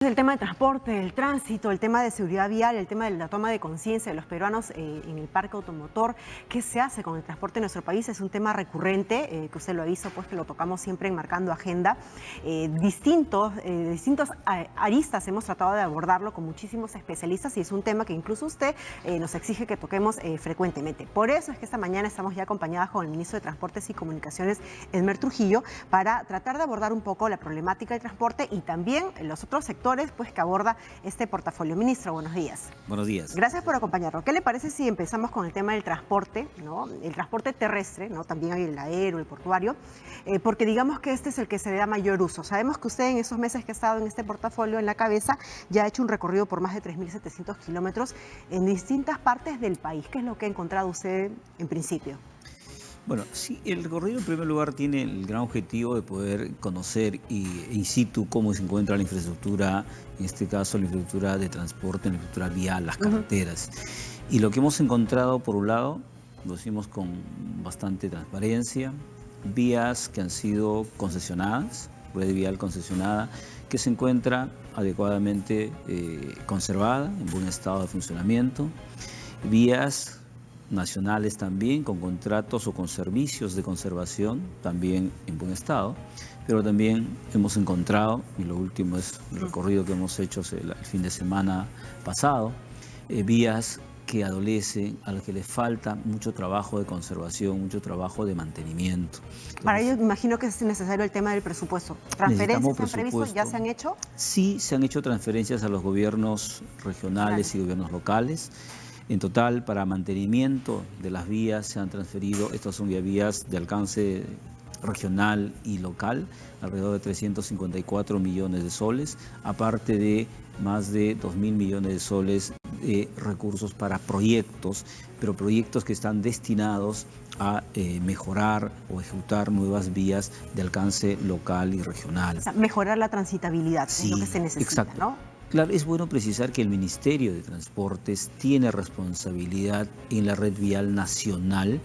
El tema del transporte, el tránsito, el tema de seguridad vial, el tema de la toma de conciencia de los peruanos en el parque automotor. ¿Qué se hace con el transporte en nuestro país? Es un tema recurrente, que usted lo avisó, pues que lo tocamos siempre en Marcando Agenda. Distintos aristas hemos tratado de abordarlo con muchísimos especialistas y es un tema que incluso usted nos exige que toquemos frecuentemente. Por eso es que esta mañana estamos ya acompañadas con el ministro de Transportes y Comunicaciones, Elmer Trujillo, para tratar de abordar un poco la problemática del transporte y también los otros sectores pues, que aborda este portafolio. Ministro, buenos días. Buenos días. Gracias por acompañarnos. ¿Qué le parece si empezamos con el tema del transporte, ¿no? El transporte terrestre, ¿no? También hay el aéreo, el portuario, porque digamos que este es el que se le da mayor uso. Sabemos que usted en esos meses que ha estado en este portafolio en la cabeza ya ha hecho un recorrido por más de 3.700 kilómetros en distintas partes del país. ¿Qué es lo que ha encontrado usted en principio? Bueno, sí, el recorrido en primer lugar tiene el gran objetivo de poder conocer in situ cómo se encuentra la infraestructura, en este caso la infraestructura de transporte, la infraestructura vial, las carreteras. Y lo que hemos encontrado, por un lado, lo hicimos con bastante transparencia, vías que han sido concesionadas, red vial concesionada, que se encuentra adecuadamente conservada, en buen estado de funcionamiento, vías nacionales también, con contratos o con servicios de conservación, también en buen estado, pero también hemos encontrado, y lo último es el recorrido que hemos hecho el fin de semana pasado, vías que adolecen, a las que les falta mucho trabajo de conservación, mucho trabajo de mantenimiento. Entonces, para ello imagino que es necesario el tema del presupuesto. ¿Transferencias se han previsto? ¿Ya se han hecho? Sí, se han hecho transferencias a los gobiernos regionales y gobiernos locales. En total, para mantenimiento de las vías se han transferido, estas son vías de alcance regional y local, alrededor de 354 millones de soles, aparte de más de 2.000 millones de soles de recursos para proyectos, pero proyectos que están destinados a mejorar o ejecutar nuevas vías de alcance local y regional. O sea, mejorar la transitabilidad, sí, es lo que se necesita, exacto. ¿no? Claro, es bueno precisar que el Ministerio de Transportes tiene responsabilidad en la red vial nacional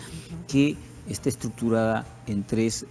que está estructurada en tres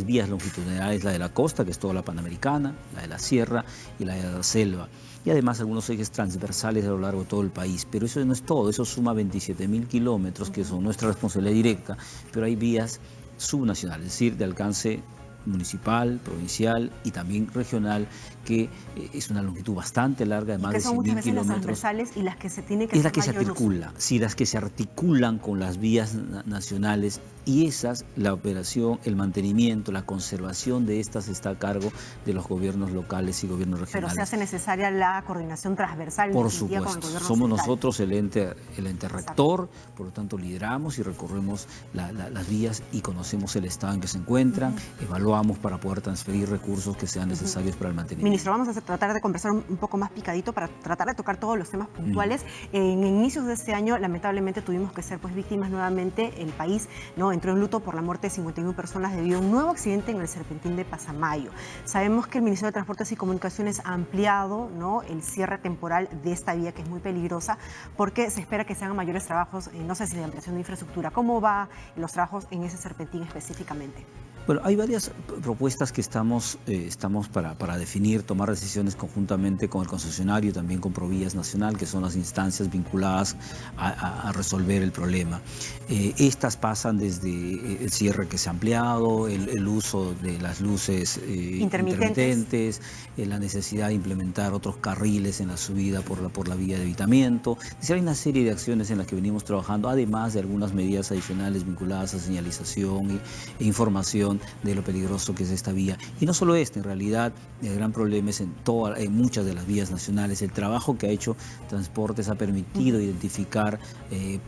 vías longitudinales, la de la costa, que es toda la Panamericana, la de la Sierra y la de la Selva. Y además algunos ejes transversales a lo largo de todo el país. Pero eso no es todo, eso suma 27.000 kilómetros, que son nuestra responsabilidad directa, pero hay vías subnacionales, es decir, de alcance municipal, provincial y también regional, que es una longitud bastante larga, de más de 100.000 kilómetros. Las transversales y las que se tienen que es la que se articula, sí, las que se articulan con las vías nacionales, y esas, la operación, el mantenimiento, la conservación de estas está a cargo de los gobiernos locales y gobiernos regionales. Pero se hace necesaria la coordinación transversal. Por supuesto, con el gobierno somos central. Nosotros el ente rector, por lo tanto lideramos y recorremos las vías y conocemos el estado en que se encuentran, evaluamos para poder transferir recursos que sean necesarios para el mantenimiento. Ministro, vamos a tratar de conversar un poco más picadito para tratar de tocar todos los temas puntuales. En inicios de este año, lamentablemente, tuvimos que ser pues víctimas nuevamente. El país no entró en luto por la muerte de 51 personas debido a un nuevo accidente en el Serpentín de Pasamayo. Sabemos que el Ministerio de Transportes y Comunicaciones ha ampliado, ¿no?, el cierre temporal de esta vía, que es muy peligrosa, porque se espera que se hagan mayores trabajos, no sé si de ampliación de infraestructura. ¿Cómo van los trabajos en ese Serpentín específicamente? Bueno, hay varias propuestas que estamos para definir, tomar decisiones conjuntamente con el concesionario y también con Provías Nacional, que son las instancias vinculadas a resolver el problema. Estas pasan desde el cierre que se ha ampliado, el uso de las luces intermitentes, la necesidad de implementar otros carriles en la subida por la vía de evitamiento. Es decir, hay una serie de acciones en las que venimos trabajando, además de algunas medidas adicionales vinculadas a señalización e información de lo peligroso que es esta vía. Y no solo en realidad el gran problema es en muchas de las vías nacionales. El trabajo que ha hecho Transportes ha permitido identificar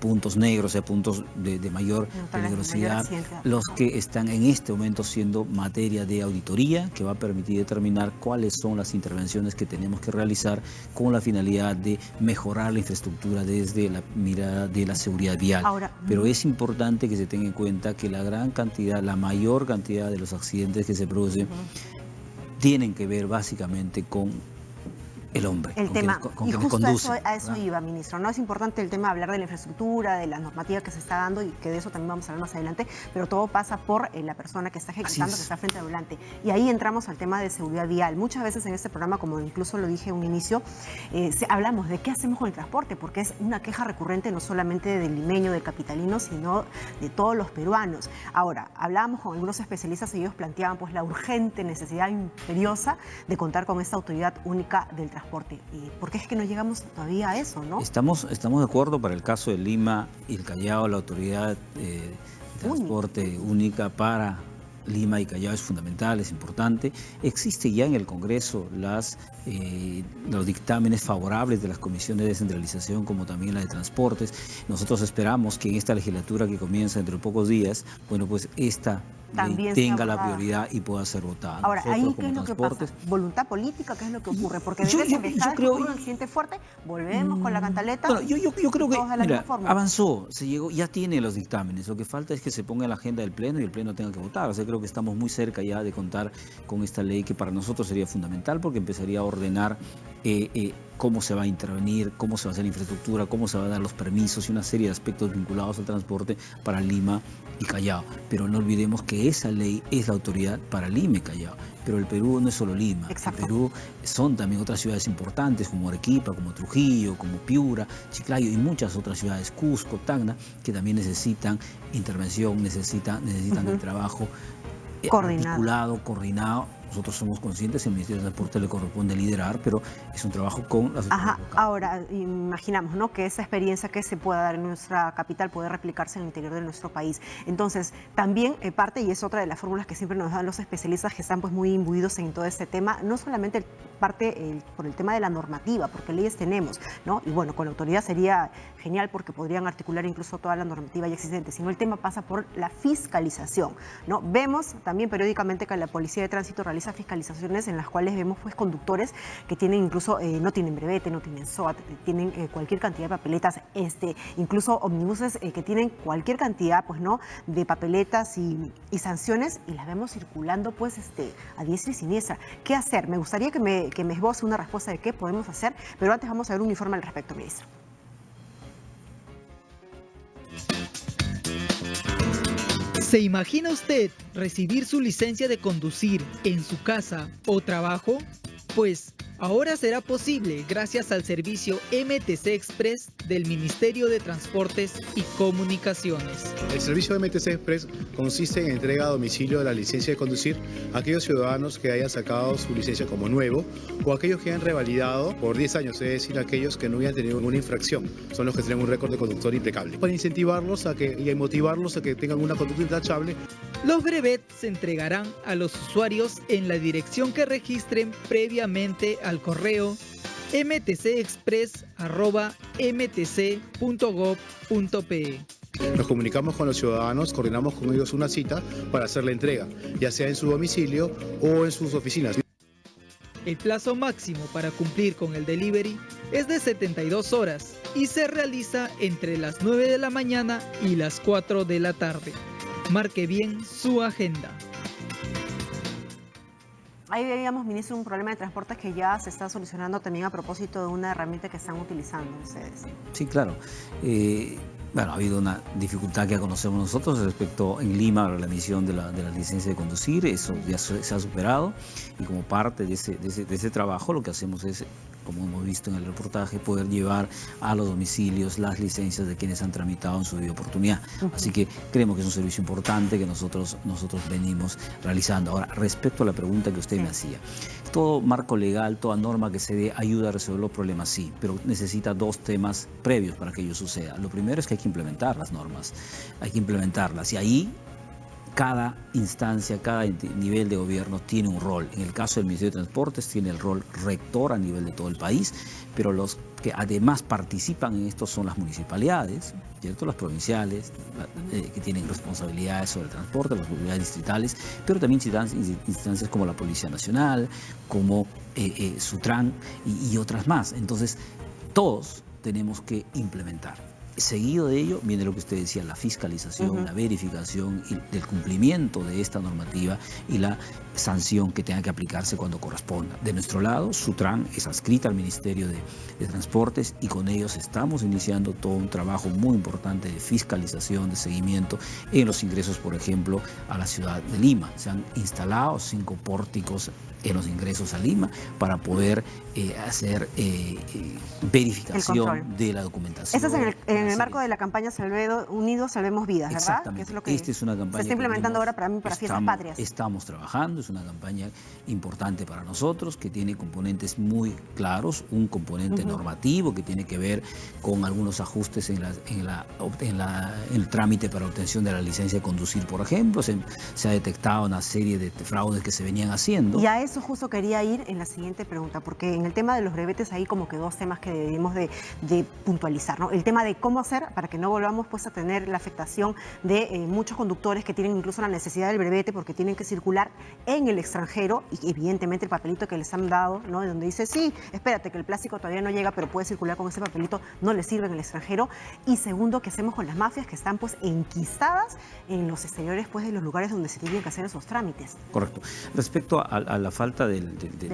puntos negros, puntos de mayor peligrosidad, los que están en este momento siendo materia de auditoría, que va a permitir determinar cuáles son las intervenciones que tenemos que realizar con la finalidad de mejorar la infraestructura desde la mirada de la seguridad vial. Pero es importante que se tenga en cuenta que la mayor cantidad de los accidentes que se producen tienen que ver básicamente con el hombre, el tema, con y quienes justo conducen. a eso iba, ministro. No es importante el tema de hablar de la infraestructura, de la normativa que se está dando y que de eso también vamos a hablar más adelante, pero todo pasa por la persona que está ejecutando, que está frente al volante. Y ahí entramos al tema de seguridad vial. Muchas veces en este programa, como incluso lo dije en un inicio, hablamos de qué hacemos con el transporte, porque es una queja recurrente no solamente del limeño, del capitalino, sino de todos los peruanos. Ahora, hablábamos con algunos especialistas y ellos planteaban pues la urgente necesidad imperiosa de contar con esta autoridad única del transporte. ¿Por qué es que no llegamos todavía a eso, no? Estamos de acuerdo para el caso de Lima y el Callao, la autoridad de transporte única para Lima y Callao es fundamental, es importante. Existe ya en el Congreso los dictámenes favorables de las comisiones de descentralización como también la de transportes. Nosotros esperamos que en esta legislatura que comienza dentro de pocos días, bueno, pues esta también tenga la prioridad y pueda ser votada. Ahora, nosotros, ahí, ¿qué es lo que pasa? ¿Voluntad política? ¿Qué es lo que ocurre? Porque yo creo, ocurre un accidente fuerte, volvemos con la cantaleta. Bueno, yo creo que mira, avanzó, se llegó, ya tiene los dictámenes. Lo que falta es que se ponga en la agenda del Pleno y el Pleno tenga que votar. O sea, creo que estamos muy cerca ya de contar con esta ley que para nosotros sería fundamental porque empezaría a ordenar cómo se va a intervenir, cómo se va a hacer la infraestructura, cómo se van a dar los permisos y una serie de aspectos vinculados al transporte para Lima y Callao. Pero no olvidemos que esa ley es la autoridad para Lima y Callao. Pero el Perú no es solo Lima. Exacto. El Perú son también otras ciudades importantes como Arequipa, como Trujillo, como Piura, Chiclayo y muchas otras ciudades, Cusco, Tacna, que también necesitan intervención, necesitan el trabajo articulado, coordinado. Nosotros somos conscientes, el Ministerio de Transporte le corresponde liderar, pero es un trabajo con las autoridades locales. Ahora, imaginamos, ¿no?, que esa experiencia que se pueda dar en nuestra capital puede replicarse en el interior de nuestro país. Entonces, también parte, y es otra de las fórmulas que siempre nos dan los especialistas que están pues muy imbuidos en todo este tema, no solamente parte por el tema de la normativa, porque leyes tenemos, ¿no? Y bueno, con la autoridad sería genial porque podrían articular incluso toda la normativa ya existente, sino el tema pasa por la fiscalización, ¿no? Vemos también periódicamente que la Policía de Tránsito realiza fiscalizaciones en las cuales vemos pues conductores que tienen incluso, no tienen brevete, no tienen SOAT, tienen cualquier cantidad de papeletas, incluso omnibuses que tienen cualquier cantidad pues, ¿no?, de papeletas y sanciones, y las vemos circulando pues a diestra y siniestra. ¿Qué hacer? Me gustaría que me esboce una respuesta de qué podemos hacer, pero antes vamos a ver un informe al respecto, ministro. ¿Se imagina usted recibir su licencia de conducir en su casa o trabajo? Pues ahora será posible gracias al servicio MTC Express del Ministerio de Transportes y Comunicaciones. El servicio de MTC Express consiste en entrega a domicilio de la licencia de conducir a aquellos ciudadanos que hayan sacado su licencia como nuevo o aquellos que hayan revalidado por 10 años, es decir, aquellos que no hayan tenido ninguna infracción. Son los que tienen un récord de conductor impecable. Para incentivarlos y motivarlos a que tengan una conducta intachable. Los brevets se entregarán a los usuarios en la dirección que registren previamente al correo mtcexpress@mtc.gov.pe. Nos comunicamos con los ciudadanos, coordinamos con ellos una cita para hacer la entrega, ya sea en su domicilio o en sus oficinas. El plazo máximo para cumplir con el delivery es de 72 horas y se realiza entre las 9 de la mañana y las 4 de la tarde. Marque bien su agenda. Ahí veíamos, ministro, un problema de transportes que ya se está solucionando también a propósito de una herramienta que están utilizando ustedes. Sí, claro. Bueno, ha habido una dificultad que ya conocemos nosotros respecto en Lima a la emisión de la licencia de conducir. Eso ya se ha superado y como parte de ese trabajo lo que hacemos es, como hemos visto en el reportaje, poder llevar a los domicilios las licencias de quienes han tramitado en su debida oportunidad. Así que creemos que es un servicio importante que nosotros venimos realizando. Ahora, respecto a la pregunta que usted me hacía, todo marco legal, toda norma que se dé ayuda a resolver los problemas, sí, pero necesita dos temas previos para que ello suceda. Lo primero es que hay que implementar las normas, hay que implementarlas y ahí cada instancia, cada nivel de gobierno tiene un rol. En el caso del Ministerio de Transportes tiene el rol rector a nivel de todo el país, pero los que además participan en esto son las municipalidades, ¿cierto?, las provinciales, que tienen responsabilidades sobre el transporte, las autoridades distritales, pero también instancias como la Policía Nacional, como Sutran y otras más. Entonces, todos tenemos que implementar. Seguido de ello viene lo que usted decía, la fiscalización, la verificación del cumplimiento de esta normativa y la sanción que tenga que aplicarse cuando corresponda. De nuestro lado, Sutran es adscrita al Ministerio de Transportes y con ellos estamos iniciando todo un trabajo muy importante de fiscalización, de seguimiento en los ingresos, por ejemplo, a la ciudad de Lima. Se han instalado 5 pórticos en los ingresos a Lima para poder hacer verificación de la documentación. Eso es en el marco de la campaña Unidos Salvemos Vidas, ¿verdad? Exactamente. Que es lo que Esta es una campaña se está implementando ahora para Fiestas Patrias. Estamos trabajando, es una campaña importante para nosotros que tiene componentes muy claros, un componente normativo que tiene que ver con algunos ajustes en el trámite para obtención de la licencia de conducir, por ejemplo. Se ha detectado una serie de fraudes que se venían haciendo. Y a eso justo quería ir en la siguiente pregunta, porque en el tema de los brevetes hay como que 2 temas que debemos de puntualizar, ¿no? El tema de cómo hacer para que no volvamos pues a tener la afectación de muchos conductores que tienen incluso la necesidad del brevete porque tienen que circular en el extranjero y evidentemente el papelito que les han dado, ¿no? Donde dice, sí, espérate que el plástico todavía no llega, pero puede circular con ese papelito, no le sirve en el extranjero. Y segundo, ¿qué hacemos con las mafias que están pues enquistadas en los exteriores pues de los lugares donde se tienen que hacer esos trámites? Correcto. Respecto a la falta del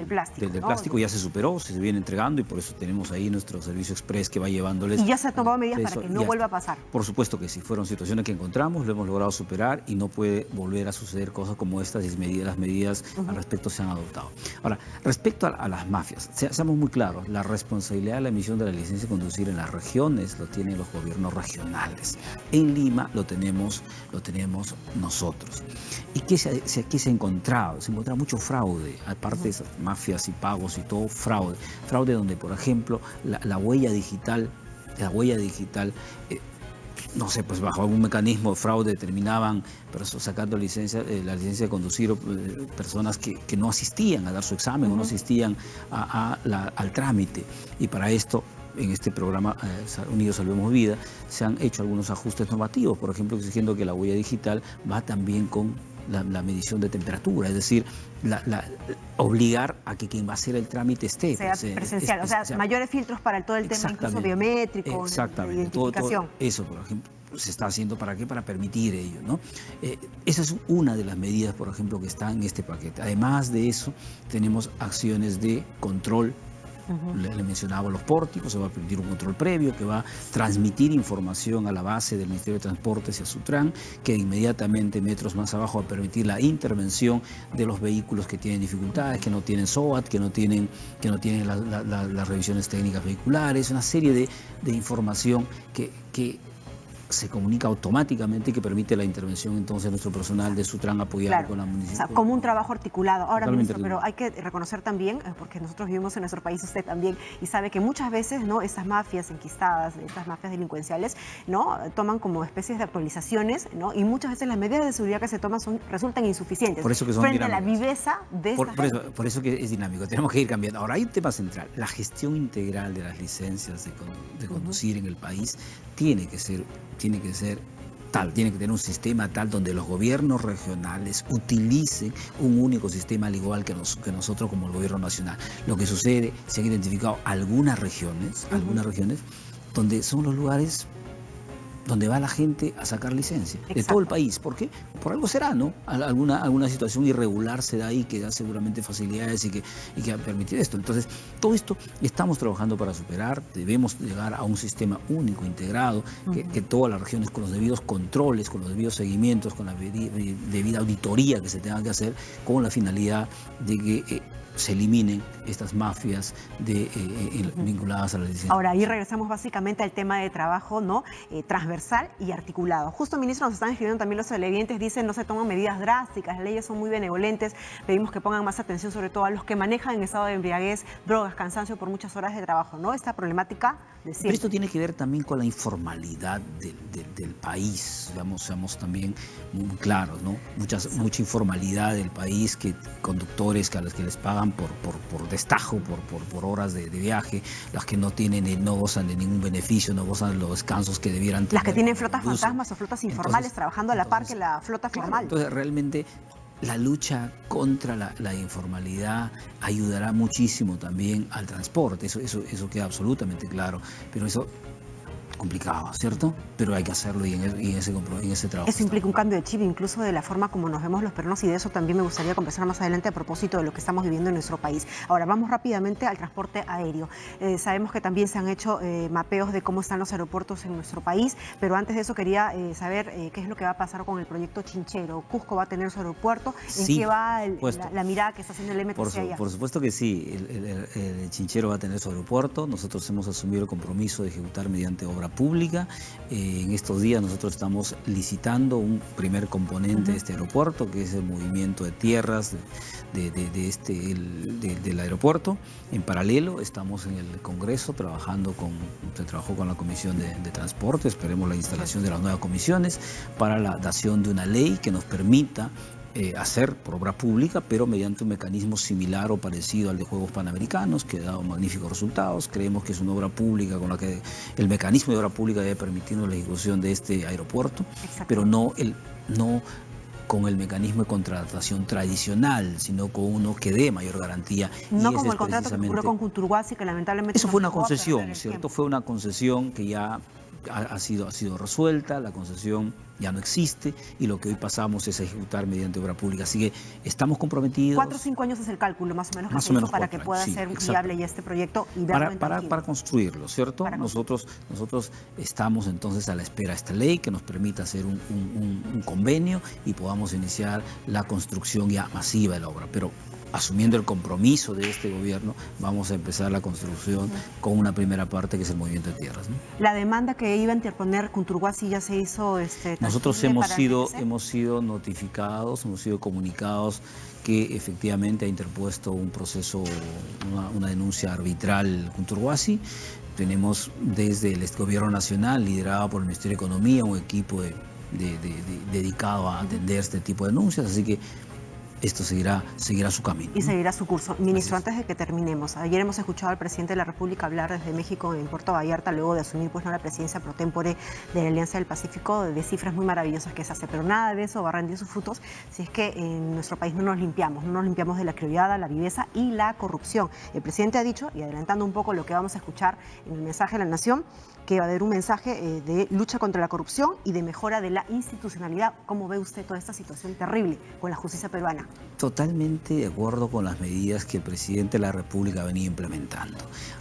plástico, ya se superó, se viene entregando y por eso tenemos ahí nuestro servicio express que va llevándoles. ¿Y ya se han tomado medidas para que no vuelva a pasar? Por supuesto que sí, fueron situaciones que encontramos, lo hemos logrado superar y no puede volver a suceder cosas como estas y las medidas al respecto se han adoptado. Ahora, respecto a las mafias, seamos muy claros, la responsabilidad de la emisión de la licencia de conducir en las regiones lo tienen los gobiernos regionales. En Lima lo tenemos nosotros. ¿Y qué se ha encontrado? Se encuentra mucho fraude, aparte de esas mafias y pagos y todo, fraude. Fraude donde, por ejemplo, la huella digital, no sé, pues bajo algún mecanismo de fraude determinaban, pero sacando la licencia de conducir, personas que no asistían a dar su examen o no asistían al trámite. Y para esto, en este programa Unidos Salvemos Vida, se han hecho algunos ajustes normativos, por ejemplo, exigiendo que la huella digital va también con la medición de temperatura, es decir, obligar a que quien va a hacer el trámite esté sea presencial, o sea, mayores filtros para todo el tema incluso biométrico, de identificación. Todo eso, por ejemplo, se está haciendo ¿para qué? Para permitir ello, ¿no? Esa es una de las medidas, por ejemplo, que está en este paquete. Además de eso, tenemos acciones de control. Le mencionaba los pórticos, se va a permitir un control previo que va a transmitir información a la base del Ministerio de Transportes y a Sutran, que inmediatamente metros más abajo va a permitir la intervención de los vehículos que tienen dificultades, que no tienen SOAT, que no tienen las revisiones técnicas vehiculares, una serie de información que se comunica automáticamente y que permite la intervención entonces de nuestro personal de Sutran apoyado con la municipalidad. O sea, como un trabajo articulado. Ahora, ministro, pero hay que reconocer también, porque nosotros vivimos en nuestro país, usted también, y sabe que muchas veces, ¿no?, estas mafias enquistadas, estas mafias delincuenciales, ¿no?, toman como especies de actualizaciones, ¿no?, y muchas veces las medidas de seguridad que se toman resultan insuficientes. Por eso que son frente dinámicas. A la viveza de por eso que es dinámico, tenemos que ir cambiando. Ahora hay un tema central, la gestión integral de las licencias de conducir en el país tiene que ser tal, tiene que tener un sistema tal donde los gobiernos regionales utilicen un único sistema al igual que nosotros como el gobierno nacional. Lo que sucede, se han identificado algunas regiones donde son los lugares donde va la gente a sacar licencia, de todo el país. ¿Por qué? Por algo será, ¿no? Alguna situación irregular se da ahí que da seguramente facilidades y que va a permitir esto. Entonces, todo esto estamos trabajando para superar, debemos llegar a un sistema único, integrado, que todas las regiones con los debidos controles, con los debidos seguimientos, con la debida auditoría que se tenga que hacer, con la finalidad de que se eliminen estas mafias vinculadas a la licencia. Ahora, ahí regresamos básicamente al tema de trabajo, ¿no?, transversal y articulado. Justo, ministro, nos están escribiendo también los televidentes, dicen no se toman medidas drásticas, las leyes son muy benevolentes, pedimos que pongan más atención sobre todo a los que manejan en estado de embriaguez, drogas, cansancio por muchas horas de trabajo, ¿no? Esta problemática de siempre. Pero esto tiene que ver también con la informalidad del país, seamos también muy claros, ¿no? Mucha informalidad del país, que conductores a los que les pagan por destajo, por horas de viaje, las que no gozan de ningún beneficio, no gozan de los descansos que debieran tener. Las que tienen flotas fantasmas o flotas informales, trabajando a la par que la flota formal. Entonces, realmente la lucha contra la informalidad ayudará muchísimo también al transporte, eso queda absolutamente claro, pero eso complicado, ¿cierto? Pero hay que hacerlo y en ese trabajo. Eso implica un cambio de chip, incluso de la forma como nos vemos los peruanos, y de eso también me gustaría conversar más adelante a propósito de lo que estamos viviendo en nuestro país. Ahora, vamos rápidamente al transporte aéreo. Sabemos que también se han hecho mapeos de cómo están los aeropuertos en nuestro país, pero antes de eso quería saber qué es lo que va a pasar con el proyecto Chinchero. ¿Cusco va a tener su aeropuerto? ¿En qué va la mirada que está haciendo el MTC allá? Por supuesto que sí, el Chinchero va a tener su aeropuerto. Nosotros hemos asumido el compromiso de ejecutar mediante obra pública. En estos días nosotros estamos licitando un primer componente de este aeropuerto, que es el movimiento de tierras del aeropuerto. En paralelo estamos en el Congreso se trabajó con la Comisión de Transporte, esperemos la instalación de las nuevas comisiones para la dación de una ley que nos permita hacer por obra pública, pero mediante un mecanismo similar o parecido al de Juegos Panamericanos, que ha dado magníficos resultados. Creemos que es una obra pública con la que el mecanismo de obra pública debe permitirnos la ejecución de este aeropuerto, pero no con el mecanismo de contratación tradicional, sino con uno que dé mayor garantía. No como el contrato que ocurrió con Conturguasi, que lamentablemente... Eso fue una concesión, ¿cierto? Fue una concesión que ya ha sido resuelta, la concesión ya no existe y lo que hoy pasamos es a ejecutar mediante obra pública. Así que estamos comprometidos. 4 o 5 años es el cálculo, más o menos para que pueda ser viable ya este proyecto y para construirlo, ¿cierto? Nosotros estamos entonces a la espera de esta ley que nos permita hacer un convenio y podamos iniciar la construcción ya masiva de la obra. Pero asumiendo el compromiso de este gobierno, vamos a empezar la construcción con una primera parte que es el movimiento de tierras, ¿no? La demanda que iba a interponer Conturguasi ya se hizo... Nosotros hemos sido notificados, hemos sido comunicados que efectivamente ha interpuesto un proceso, una denuncia arbitral Conturguasi. Tenemos desde el gobierno nacional, liderado por el Ministerio de Economía, un equipo dedicado a atender este tipo de denuncias, así que esto seguirá su camino. Y seguirá su curso. Ministro, antes de que terminemos, ayer hemos escuchado al presidente de la República hablar desde México en Puerto Vallarta, luego de asumir la presidencia pro tempore de la Alianza del Pacífico, de cifras muy maravillosas que se hace, pero nada de eso va a rendir sus frutos si es que en nuestro país no nos limpiamos de la criollada, la viveza y la corrupción. El presidente ha dicho, y adelantando un poco lo que vamos a escuchar en el mensaje de la Nación, que va a haber un mensaje de lucha contra la corrupción y de mejora de la institucionalidad. ¿Cómo ve usted toda esta situación terrible con la justicia peruana? Totalmente de acuerdo con las medidas que el presidente de la República venía implementando.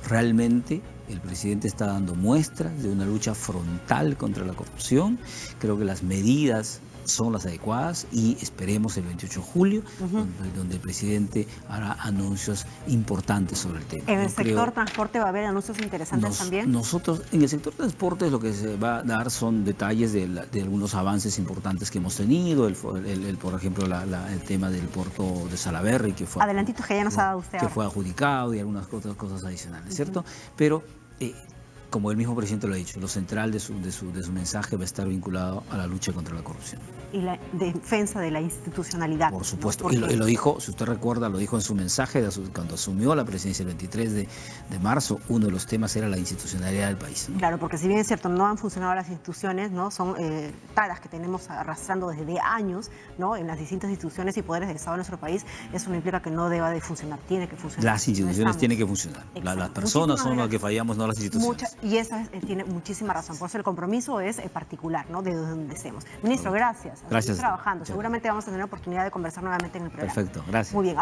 Realmente el presidente está dando muestras de una lucha frontal contra la corrupción. Creo que las medidas son las adecuadas y esperemos el 28 de julio, donde el presidente hará anuncios importantes sobre el tema. ¿En el sector transporte va a haber anuncios interesantes también? Nosotros, en el sector transporte, lo que se va a dar son detalles de algunos avances importantes que hemos tenido, por ejemplo, el tema del puerto de Salaberry, que fue... Adelantitos que ya nos ha dado usted ahora. Que fue adjudicado y algunas otras cosas adicionales, ¿cierto? Pero... como el mismo presidente lo ha dicho, lo central de su mensaje va a estar vinculado a la lucha contra la corrupción. Y la defensa de la institucionalidad. Por supuesto. Y lo dijo, si usted recuerda, lo dijo en su mensaje cuando asumió la presidencia el 23 de marzo, uno de los temas era la institucionalidad del país, ¿no? Claro, porque si bien es cierto, no han funcionado las instituciones, ¿no? Son taras que tenemos arrastrando desde años, ¿no? En las distintas instituciones y poderes del Estado de nuestro país. Eso no implica que no deba de funcionar, tiene que funcionar. Las instituciones tienen que funcionar. Las personas son las que fallamos, no las instituciones. Y esa tiene muchísima razón. Por eso el compromiso es particular, ¿no? De donde estemos. Ministro, gracias. Gracias. Trabajando. Seguramente vamos a tener la oportunidad de conversar nuevamente en el programa. Perfecto, gracias. Muy bien.